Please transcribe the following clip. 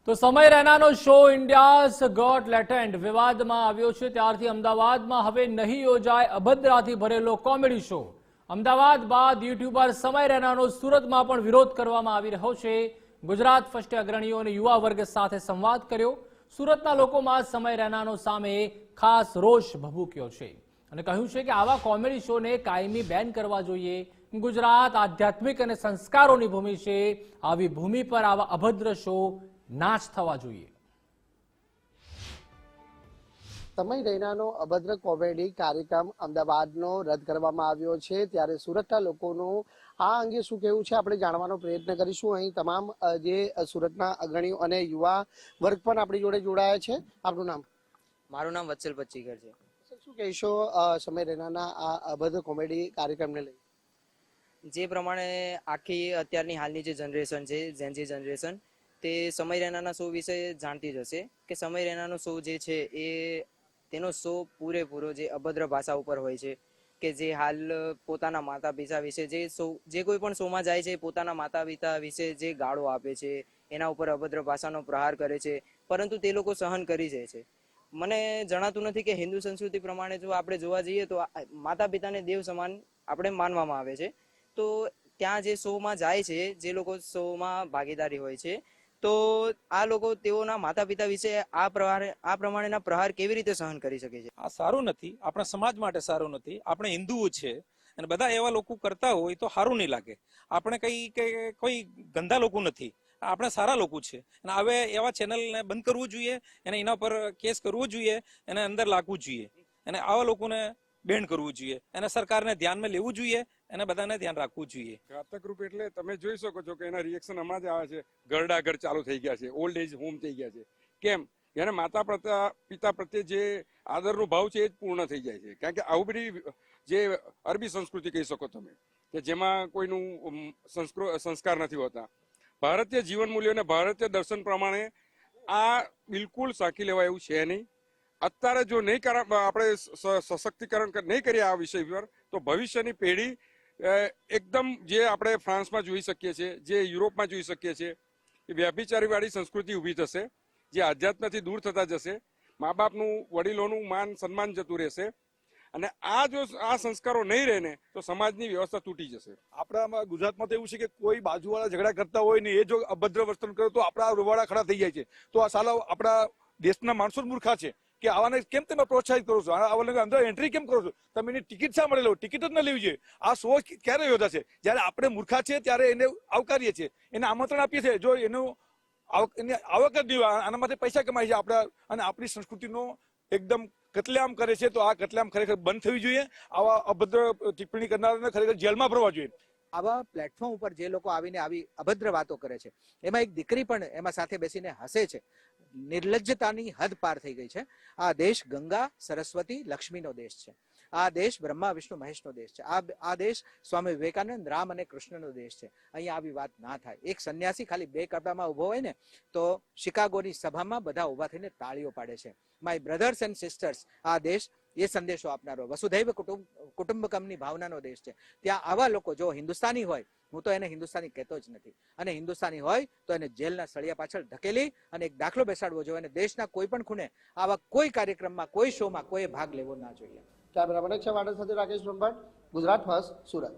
તો સમય રૈનાનો show India's got લેટેન્ટ વિવાદમાં આવ્યો છે ત્યારથી અમદાવાદમાં હવે નહીં યોજાય અભદ્રાથી ભરેલો કોમેડી શો। અમદાવાદ બાદ યુટ્યુબર સમય રૈનાનો સુરતમાં પણ વિરોધ કરવામાં આવી રહ્યો છે। ગુજરાત ફર્સ્ટે અગ્રણીઓ અને યુવા વર્ગ સાથે સંવાદ કર્યો। સુરતના લોકોમાં સમય રૈનાનો સામે ખાસ રોષ ભભૂક્યો છે અને કહ્યું છે કે આવા કોમેડી શોને કાયમી બેન કરવા જોઈએ। ગુજરાત આધ્યાત્મિક અને સંસ્કારોની ભૂમિ છે, આવી ભૂમિ પર આવા અભદ્ર શો નાશ થવા જોઈએ। સમય રૈનાનો અભદ્ર કોમેડી કાર્યક્રમ અમદાવાદનો રદ કરવામાં આવ્યો છે, ત્યારે સુરતના લોકોનું આ અંગે શું કહેવું છે આપણે જાણવાનો પ્રયત્ન કરીશું। અહીં તમામ જે સુરતના અગ્રણીઓ અને યુવા વર્ગ પણ આપણી જોડે જોડાયા છે। આપનું નામ? મારું નામ વત્સલ પચ્ચીકર છે। શું કહેશો સમય રૈનાના આ અભદ્ર કોમેડી કાર્યક્રમને લઈ? જે પ્રમાણે આખી અત્યારની હાલની જે જનરેશન છે, ઝેનઝી જનરેશન, તે સમય રૈનાના શો વિશે જાણતી જ હશે કે સમય રૈનાનો શો જે છે એ તેનો શો પૂરેપૂરો જે અભદ્ર ભાષા ઉપર હોય છે કે જે હાલ પોતાના માતા પિતા વિશે જે કોઈ પણ શોમાં જાય છે પોતાના માતા પિતા વિશે જે ગાળો આપે છે, એના ઉપર અભદ્ર ભાષાનો પ્રહાર કરે છે, પરંતુ તે લોકો સહન કરી જાય છે। મને જણાતું નથી કે હિન્દુ સંસ્કૃતિ પ્રમાણે જો આપણે જોવા જઈએ તો માતા પિતાને દેવ સમાન આપણે માનવામાં આવે છે। તો ત્યાં જે શોમાં જાય છે, જે લોકો શોમાં ભાગીદારી હોય છે, તો આ લોકો તેઓના માતા પિતા વિશે આ પ્રમાણેના પ્રહાર કેવી રીતે સહન કરી શકે છે? આ સારું નથી, આપણા સમાજ માટે સારું નથી। આપણે હિન્દુઓ છે અને બધા એવા લોકો કરતા હોય તો સારું નહીં લાગે। આપણે કોઈ ગંદા લોકો નથી, આપણે સારા લોકો છે અને હવે એવા ચેનલને બંધ કરવું જોઈએ અને એના પર કેસ કરવો જોઈએ અને અંદર લાગવું જોઈએ અને આવા લોકોને બેન કરવું જોઈએ અને સરકારને ધ્યાનમાં લેવું જોઈએ અને બધાને ધ્યાન રાખવું જોઈએ। ઘાતક રૂપ એટલે તમે જોઈ શકો છો કે એના રિએક્શન હમણાં જ આવે છે, ઘરડા ઘર ચાલુ થઈ ગયા છે, ઓલ્ડ એજ હોમ થઈ ગયા છે। કેમ? એને માતા પિતા પ્રત્યે જે આદરનો ભાવ છે એ જ પૂર્ણ થઈ જાય છે। કારણ કે આવું બધી જે અરબી સંસ્કૃતિ કહી શકો તમે કે જેમાં કોઈનું સંસ્કાર નથી હોતા। ભારતીય જીવન મૂલ્યો અને ભારતીય દર્શન પ્રમાણે આ બિલકુલ સાંકી લેવાય એવું છે નહીં। અત્યારે જો નહીં આપણે સશક્તિકરણ નહીં કરીએ આ વિષય પર તો ભવિષ્યની પેઢી એકદમ જે આપણે ફ્રાન્સમાં જોઈ શકીએ છીએ, જે યુરોપમાં જોઈ શકીએ છીએ, એ વ્યભિચારીવાળી સંસ્કૃતિ ઊભી થશે, જે આધ્યાત્મથી દૂર થતા જશે, મા બાપનું વડીલોનું માન સન્માન જતું રહેશે અને જો આ સંસ્કારો નહીં રહે ને તો સમાજની વ્યવસ્થા તૂટી જશે। આપણા ગુજરાતમાં તો એવું છે કે કોઈ બાજુવાળા ઝઘડા કરતા હોય ને એ જો અભદ્ર વર્તન કરે તો આપણા રૂવાડા ખડા થઈ જાય છે। તો આ સાલા આપણા દેશના માણસો મૂર્ખા છે કે આવાને કેમ તમે પ્રોત્સાહિત કરો છો? આવા અંદર એન્ટ્રી કેમ કરો છો? તમે એની ટિકિટ શા મળે લો? ટિકિટ જ ન લેવી જોઈએ। આ શો ક્યારે યોજાશે? જ્યારે આપણે મૂર્ખા છે ત્યારે એને આવકારીએ છીએ, એને આમંત્રણ આપીએ છીએ। જો એની આવક જ નહીં, આના માટે પૈસા કમાય છે આપણા અને આપણી સંસ્કૃતિનો એકદમ કતલેઆમ કરે છે, તો આ કતલેઆમ ખરેખર બંધ થવી જોઈએ। આવા અભદ્ર ટિપ્પણી કરનારાને ખરેખર જેલમાં ભરવા જોઈએ। આવા પ્લેટફોર્મ ઉપર જે લોકો આવીને આવી અભદ્ર વાતો કરે છે, એમાં એક દીકરી પણ એમાં સાથે બેસીને હસે છે। નિર્લજ્જતાની હદ પાર થઈ ગઈ છે। આ દેશ ગંગા સરસ્વતી લક્ષ્મીનો દેશ છે। આ દેશ બ્રહ્મા વિષ્ણુ મહેશનો દેશ છે। આ દેશ સ્વામી વિવેકાનંદ, રામ અને કૃષ્ણનો દેશ છે। અહીંયા આવી વાત ના થાય। એક સંન્યાસી ખાલી બે કપડામાં ઉભો હોય ને તો શિકાગોની સભામાં બધા ઉભા થઈને તાળીઓ પાડે છે। માય બ્રધર્સ એન્ડ સિસ્ટર્સ, આ દેશ એ સંદેશો આપનારો વસુધૈવ કુટુંબકમની ભાવનાનો દેશ છે। ત્યાં આવા લોકો જો હિન્દુસ્તાની હોય, હું તો એને હિન્દુસ્તાની કહેતો જ નથી, અને હિન્દુસ્તાની હોય તો એને જેલના સળિયા પાછળ ધકેલી અને એક દાખલો બેસાડવો જોઈએ અને દેશના કોઈ પણ ખૂણે આવા કોઈ કાર્યક્રમમાં, કોઈ શોમાં કોઈ ભાગ લેવો ના જોઈએ। કેમેરામેન છે વાડર સાથે રાકેશ બ્રહ્મભટ્ટ, ગુજરાત ફર્સ્ટ, સુરત।